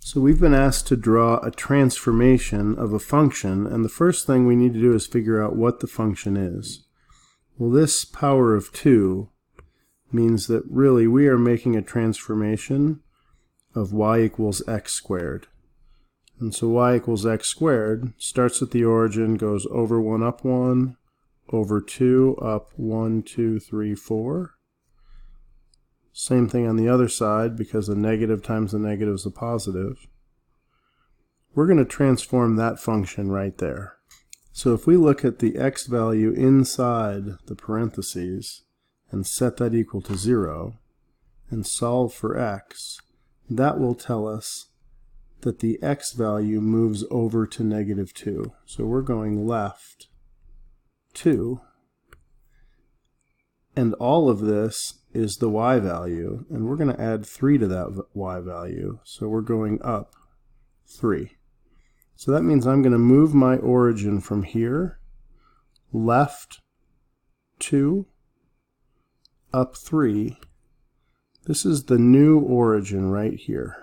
So we've been asked to draw a transformation of a function, and the first thing we need to do is figure out what the function is. Well, this power of 2 means that really we are making a transformation of y equals x squared. And so y equals x squared starts at the origin, goes over 1 up 1, over 2 up 1, 2, 3, 4. Same thing on the other side, because a negative times a negative is a positive. We're going to transform that function right there. So if we look at the x value inside the parentheses and set that equal to 0 and solve for x, that will tell us that the x value moves over to negative 2. So we're going left 2. And all of this is the y value, and we're going to add 3 to that y value. So we're going up 3. So that means I'm going to move my origin from here, left 2, up 3. This is the new origin right here.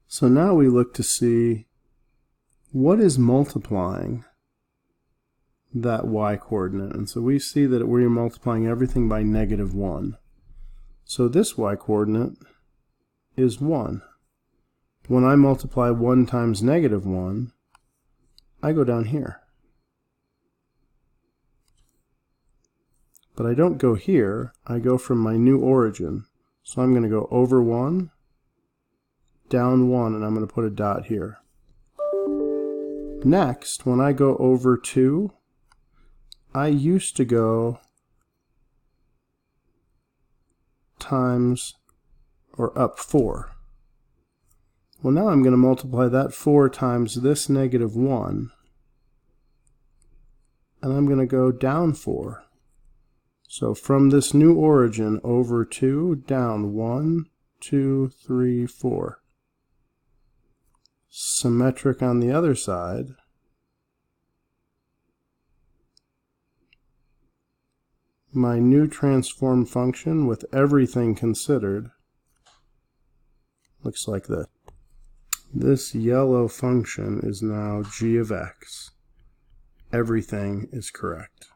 So now we look to see what is multiplying that y-coordinate. And so we see that we're multiplying everything by negative 1. So this y-coordinate is 1. When I multiply 1 times negative 1, I go down here. But I don't go here, I go from my new origin. So I'm going to go over 1, down 1, and I'm going to put a dot here. Next, when I go over 2, I used to go times or up 4. Well, now I'm going to multiply that 4 times this negative 1, and I'm going to go down 4. So from this new origin over 2, down 1, 2, 3, 4. Symmetric on the other side. My new transform function with everything considered looks like this. This yellow function is now g of x. Everything is correct.